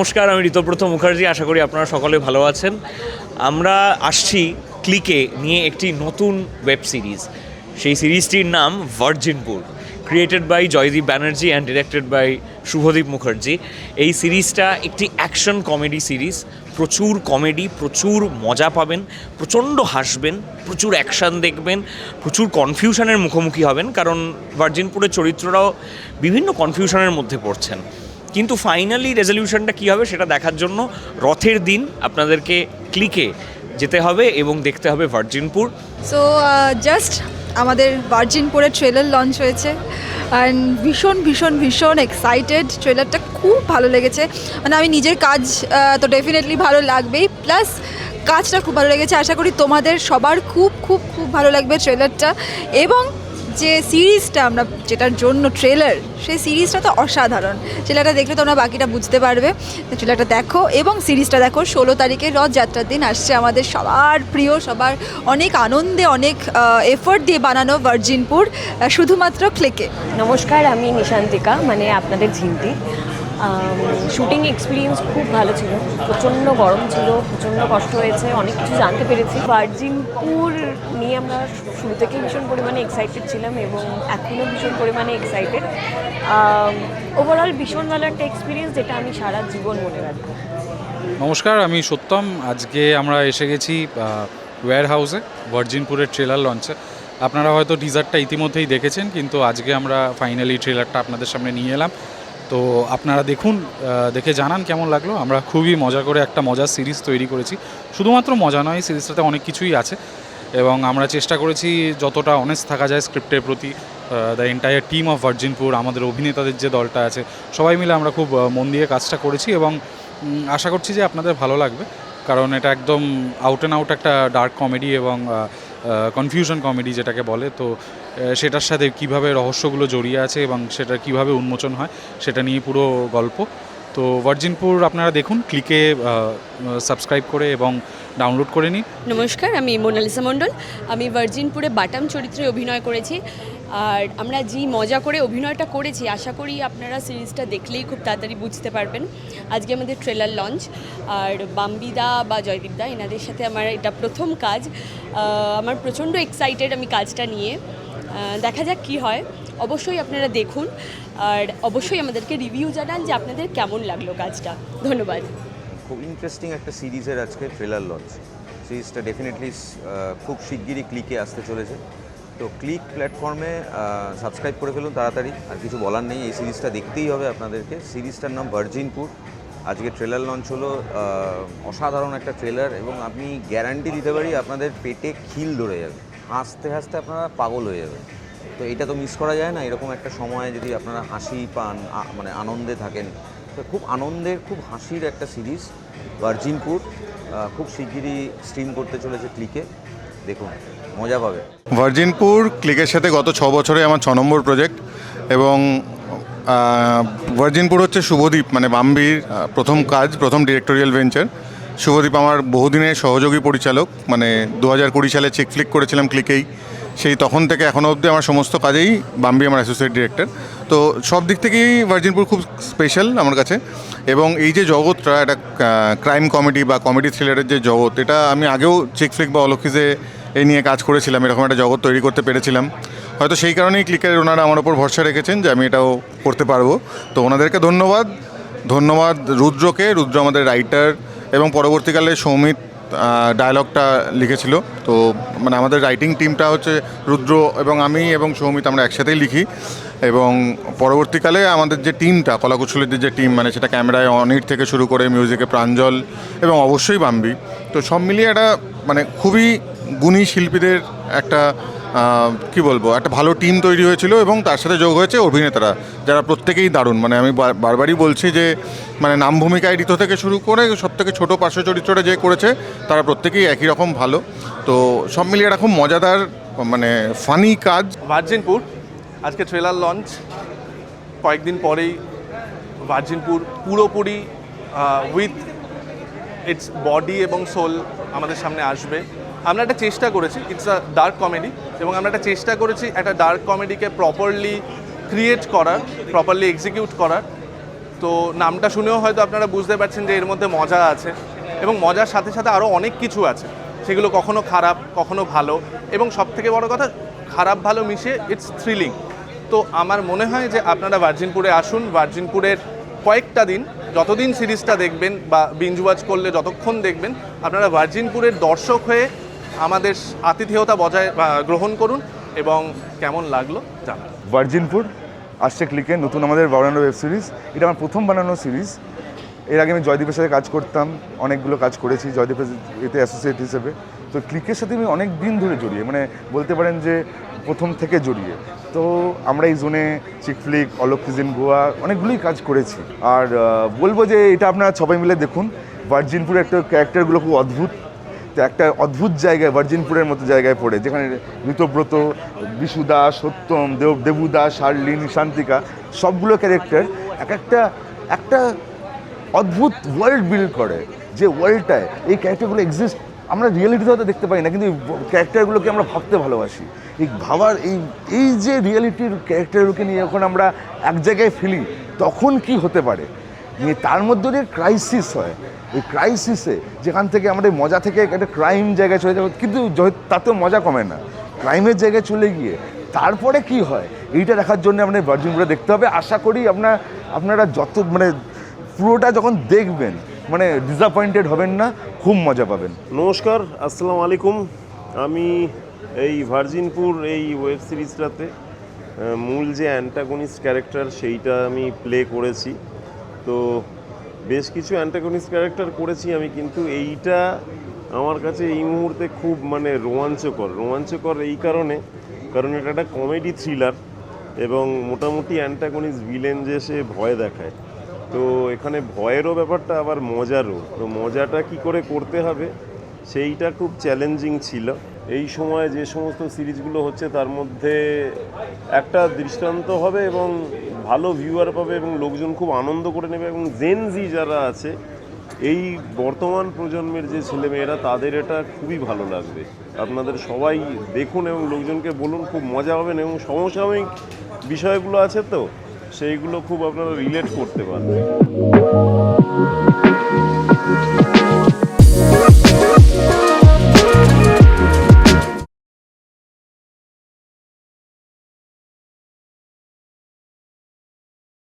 নমস্কার, আমি ঋতব্রত মুখার্জি। আশা করি আপনারা সকলে ভালো আছেন। আমরা আসছি ক্লিকে নিয়ে একটি নতুন ওয়েব সিরিজ। সেই সিরিজটির নাম Virginpur, created by Joydeep Banerjee and directed by Shubhodeep Mukherjee. এই সিরিজটা একটি অ্যাকশন কমেডি সিরিজ। প্রচুর কমেডি, প্রচুর মজা পাবেন, প্রচণ্ড হাসবেন, প্রচুর অ্যাকশান দেখবেন, প্রচুর কনফিউশনের মুখোমুখি হবেন, কারণ ভার্জিনপুরের চরিত্ররাও বিভিন্ন কনফিউশনের মধ্যে পড়ছেন। কিন্তু ফাইনালি রেজলিউশনটা কী হবে সেটা দেখার জন্য রথের দিন আপনাদেরকে ক্লিকে যেতে হবে এবং দেখতে হবে ভার্জিনপুর। সো জাস্ট আমাদের ভার্জিনপুরের ট্রেলার লঞ্চ হয়েছে অ্যান্ড ভীষণ ভীষণ ভীষণ এক্সাইটেড। ট্রেলারটা খুব ভালো লেগেছে। মানে আমি নিজের কাজ তো ডেফিনেটলি ভালো লাগবেই, প্লাস কাজটা খুব ভালো লেগেছে। আশা করি তোমাদের সবার খুব খুব খুব ভালো লাগবে ট্রেলারটা। এবং যে সিরিজটা আমরা যেটার জন্য ট্রেলার, সেই সিরিজটা তো অসাধারণ। ট্রেলারটা দেখলে তোমরা বাকিটা বুঝতে পারবে। ট্রেলারটা দেখো এবং সিরিজটা দেখো। 16 তারিখে রথযাত্রার দিন আসছে আমাদের সবার প্রিয়, সবার অনেক আনন্দে, অনেক এফোর্ট দিয়ে বানানো ভার্জিনপুর, শুধুমাত্র ক্লিকে। নমস্কার, আমি নিশান্তিকা, মানে আপনাদের ঝিন্তি। শুটিং এক্সপিরিয়েন্স খুব ভালো ছিল। প্রচণ্ড গরম ছিল, প্রচণ্ড কষ্ট হয়েছে, অনেক কিছু জানতে পেরেছি। ভার্জিনপুর নিয়ে আমরা শুরু থেকেই ভীষণ পরিমাণে এক্সাইটেড ছিলাম এবং এখনও ভীষণ পরিমাণে এক্সাইটেড। ওভারঅল ভীষণ ভালো একটা এক্সপিরিয়েন্স, যেটা আমি সারা জীবন মনে রাখবো। নমস্কার, আমি সত্যম। আজকে আমরা এসে গেছি ওয়্যার হাউসে ভার্জিনপুরের ট্রেলার লঞ্চে। আপনারা হয়তো টিজারটা ইতিমধ্যেই দেখেছেন, কিন্তু আজকে আমরা ফাইনালি ট্রেলারটা আপনাদের সামনে নিয়ে এলাম। তো আপনারা দেখুন, দেখে জানান কেমন লাগলো। আমরা খুবই মজা করে একটা মজার সিরিজ তৈরি করেছি। শুধুমাত্র মজা নয়, সিরিজটাতে অনেক কিছুই আছে এবং আমরা চেষ্টা করেছি যতটা অনেস্ট থাকা যায় স্ক্রিপ্টের প্রতি। দ্য এন্টায়ার টিম অফ ভার্জিনপুর, আমাদের অভিনেতাদের যে দলটা আছে, সবাই মিলে আমরা খুব মন দিয়ে কাজটা করেছি এবং আশা করছি যে আপনাদের ভালো লাগবে, কারণ এটা একদম আউট অ্যান্ড আউট একটা ডার্ক কমেডি এবং কনফিউশন কমেডি যেটাকে বলে। তো সেটার সাথে কিভাবে রহস্যগুলো জড়িয়ে আছে এবং সেটা কিভাবে উন্মোচন হয় সেটা নিয়ে পুরো গল্প। তো ভার্জিনপুর আপনারা দেখুন, ক্লিকে সাবস্ক্রাইব করে এবং ডাউনলোড করে নিন। নমস্কার, আমি মোনালিসা মণ্ডল। আমি ভার্জিনপুরে বাটাম চরিত্রে অভিনয় করেছি। আর আমরা যে মজা করে অভিনয়টা করেছি, আশা করি আপনারা সিরিজটা দেখলেই খুব তাড়াতাড়ি বুঝতে পারবেন। আজকে আমাদের ট্রেলার লঞ্চ, আর বাম্বিদা বা জয়দীপদা, এনাদের সাথে আমার এটা প্রথম কাজ। আমার প্রচণ্ড এক্সাইটেড আমি কাজটা নিয়ে। দেখা যাক কী হয়। অবশ্যই আপনারা দেখুন আর অবশ্যই আমাদেরকে রিভিউ জানান যে আপনাদের কেমন লাগলো কাজটা। ধন্যবাদ। খুব ইন্টারেস্টিং একটা সিরিজের আজকে ট্রেলার লঞ্চ। সিরিজটা ডেফিনেটলি খুব শিগগিরই ক্লিকে আসতে চলেছে। তো ক্লিক প্ল্যাটফর্মে সাবস্ক্রাইব করে ফেলুন তাড়াতাড়ি। আর কিছু বলার নেই, এই সিরিজটা দেখতেই হবে আপনাদেরকে। সিরিজটার নাম ভার্জিনপুর। আজকে ট্রেলার লঞ্চ হলো। অসাধারণ একটা ট্রেলার এবং আমি গ্যারান্টি দিতে পারি আপনাদের পেটে খিল ধরে যাবে, হাসতে হাসতে আপনারা পাগল হয়ে যাবেন। তো এটা তো মিস করা যায় না। এরকম একটা সময় যদি আপনারা হাসি পান, মানে আনন্দে থাকেন, তো খুব আনন্দের, খুব হাসির একটা সিরিজ ভার্জিনপুর। খুব শিগগিরই স্ট্রিম করতে চলেছে ক্লিকে, দেখুন, মজা পাবে। ভার্জিনপুর ক্লিকের সাথে গত 6 বছরে আমার 6 নম্বর প্রজেক্ট এবং ভার্জিনপুর হচ্ছে শুভদীপ, মানে বাম্বির প্রথম কাজ, প্রথম ডিরেক্টোরিয়াল ভেঞ্চার। শুভদীপ আমার বহুদিনের সহযোগী পরিচালক, মানে 2020 সালে চেক ফ্লিক করেছিলাম ক্লিকেই। সেই তখন থেকে এখনও অবধি আমার সমস্ত কাজেই বাম্বি আমার অ্যাসোসিয়েট ডিরেক্টর। তো সব দিক থেকেই ভার্জিনপুর খুব স্পেশাল আমার কাছে। এবং এই যে জগৎটা, একটা ক্রাইম কমেডি বা কমেডি থ্রিলারের যে জগৎ, এটা আমি আগেও চেক ফ্লিক বা অলক্ষিজে এই নিয়ে কাজ করেছিলাম, এরকম একটা জগৎ তৈরি করতে পেরেছিলাম। হয়তো সেই কারণেই ক্লিকের ওনারা আমার ওপর ভরসা রেখেছেন যে আমি এটাও করতে পারবো। তো ওনাদেরকে ধন্যবাদ রুদ্রকে। রুদ্র আমাদের রাইটার এবং পরবর্তীকালে সৌমিত ডায়লগটা লিখেছিল। তো মানে আমাদের রাইটিং টিমটা হচ্ছে রুদ্র এবং আমি এবং সৌমিত, আমরা একসাথেই লিখি। এবং পরবর্তীকালে আমাদের যে টিমটা, কলাকুশলীদের যে টিম, মানে সেটা ক্যামেরায় অনির থেকে শুরু করে মিউজিকে প্রাঞ্জল এবং অবশ্যই বাম্বি, তো সব মিলিয়ে একটা মানে খুবই গুণী শিল্পীদের একটা কি বলবো, একটা ভালো টিম তৈরি হয়েছিল। এবং তার সাথে যোগ হয়েছে অভিনেতারা, যারা প্রত্যেকেই দারুণ। মানে আমি বারবারই বলছি যে মানে নাম ভূমিকায় ঋতু থেকে শুরু করে সব থেকে ছোটো পার্শ্ব চরিত্রটা যে করেছে, তারা প্রত্যেকেই একই রকম ভালো। তো সব মিলিয়ে একটা খুব মজাদার, মানে ফানি কাজ। ভার্জিনপুর আজকে ট্রেলার লঞ্চ। কয়েকদিন পরেই ভার্জিনপুর পুরোপুরি উইথ ইটস বডি এবং সোল আমাদের সামনে আসবে। আমরা একটা চেষ্টা করেছি, ইটস আ ডার্ক কমেডি, এবং আমরা একটা চেষ্টা করেছি একটা ডার্ক কমেডিকে প্রপারলি ক্রিয়েট করার, প্রপারলি এক্সিকিউট করার। তো নামটা শুনেও হয়তো আপনারা বুঝতে পারছেন যে এর মধ্যে মজা আছে এবং মজার সাথে সাথে আরও অনেক কিছু আছে, সেগুলো কখনো খারাপ কখনো ভালো, এবং সবথেকে বড় কথা খারাপ ভালো মিশে ইটস থ্রিলিং। তো আমার মনে হয় যে আপনারা ভার্জিনপুরে আসুন। ভার্জিনপুরের কয়েকটা দিন, যতদিন সিরিজটা দেখবেন বা বিঞ্জ ওয়াচ করলে যতক্ষণ দেখবেন, আপনারা ভার্জিনপুরের দর্শক হয়ে আমাদের আতিথেয়তা বজায় গ্রহণ করুন এবং কেমন লাগলো জানান। ভার্জিনপুর আসছে ক্লিকে, নতুন আমাদের বানানো ওয়েব সিরিজ। এটা আমার প্রথম বানানো সিরিজ। এর আগে আমি জয়দীপের সাথে কাজ করতাম, অনেকগুলো কাজ করেছি জয়দীপের এতে অ্যাসোসিয়েট হিসেবে। তো ক্লিকের সাথে আমি অনেক দিন ধরে জড়িয়ে, মানে বলতে পারেন যে প্রথম থেকে জড়িয়ে। তো আমরা এই জোনে চিক ফ্লিক, অলোক সিজন, গোয়া অনেকগুলোই কাজ করেছি। আর বলবো যে এটা আপনারা সবাই মিলে দেখুন। ভার্জিনপুরের একটা ক্যারেক্টারগুলো খুব অদ্ভুত, তো একটা অদ্ভুত জায়গায়, ভার্জিনপুরের মতো জায়গায় পড়ে, যেখানে ঋতব্রত, বিশুদা, সত্যম, দেবুদা, শার্লিন, শান্তিকা সবগুলো ক্যারেক্টার একটা অদ্ভুত ওয়ার্ল্ড বিল্ড করে, যে ওয়ার্ল্ডটায় এই ক্যারেক্টারগুলো এক্সিস্ট। আমরা রিয়েলিটিতে হয়তো দেখতে পাই না, কিন্তু এই ক্যারেক্টারগুলোকে আমরা ভাবতে ভালোবাসি। এই ভাবার এই যে রিয়েলিটির ক্যারেক্টারগুলোকে নিয়ে যখন আমরা এক জায়গায় ফেলি, তখন কি হতে পারে, নিয়ে তার মধ্যে দিয়ে ক্রাইসিস হয়। এই ক্রাইসিসে যেখান থেকে আমাদের মজা থেকে একটা ক্রাইম জায়গায় চলে যাবে, কিন্তু তাতেও মজা কমে না, ক্রাইমের জায়গায় চলে গিয়ে তারপরে কি হয়, এইটা দেখার জন্য আমাদের ভার্জিনপুরে দেখতে হবে। আশা করি আপনারা যত পুরোটা যখন দেখবেন ডিসঅ্যাপয়েন্টেড হবেন না, খুব মজা পাবেন। নমস্কার, আসসালামু আলাইকুম। আমি এই ভার্জিনপুর এই ওয়েব সিরিজটাতে মূল যে অ্যান্টাগনিস্ট ক্যারেক্টার সেইটা আমি প্লে করেছি। তো বেশ কিছু অ্যান্টাগনিস্ট ক্যারেক্টার করেছি আমি, কিন্তু এইটা আমার কাছে এই মুহূর্তে খুব রোমাঞ্চকর এই কারণ এটা একটা কমেডি থ্রিলার এবং মোটামুটি অ্যান্টাগনিস্ট ভিলেন যে সে ভয় দেখায়, তো এখানে ভয়েরও ব্যাপারটা আবার মজারও। তো মজাটা কি করে করতে হবে সেইটা খুব চ্যালেঞ্জিং ছিল। এই সময় যে সমস্ত সিরিজগুলো হচ্ছে তার মধ্যে একটা দৃষ্টান্ত হবে এবং ভালো ভিউয়ার পাবে এবং লোকজন খুব আনন্দ করে নেবে, এবং জেন জি যারা আছে এই বর্তমান প্রজন্মের যে ছেলেমেয়েরা, তাদের এটা খুবই ভালো লাগবে। আপনাদের সবাই দেখুন এবং লোকজনকে বলুন, খুব মজা পাবেন এবং সমসাময়িক বিষয়গুলো আছে তো সেইগুলো খুব আপনারা রিলেট করতে পারবেন।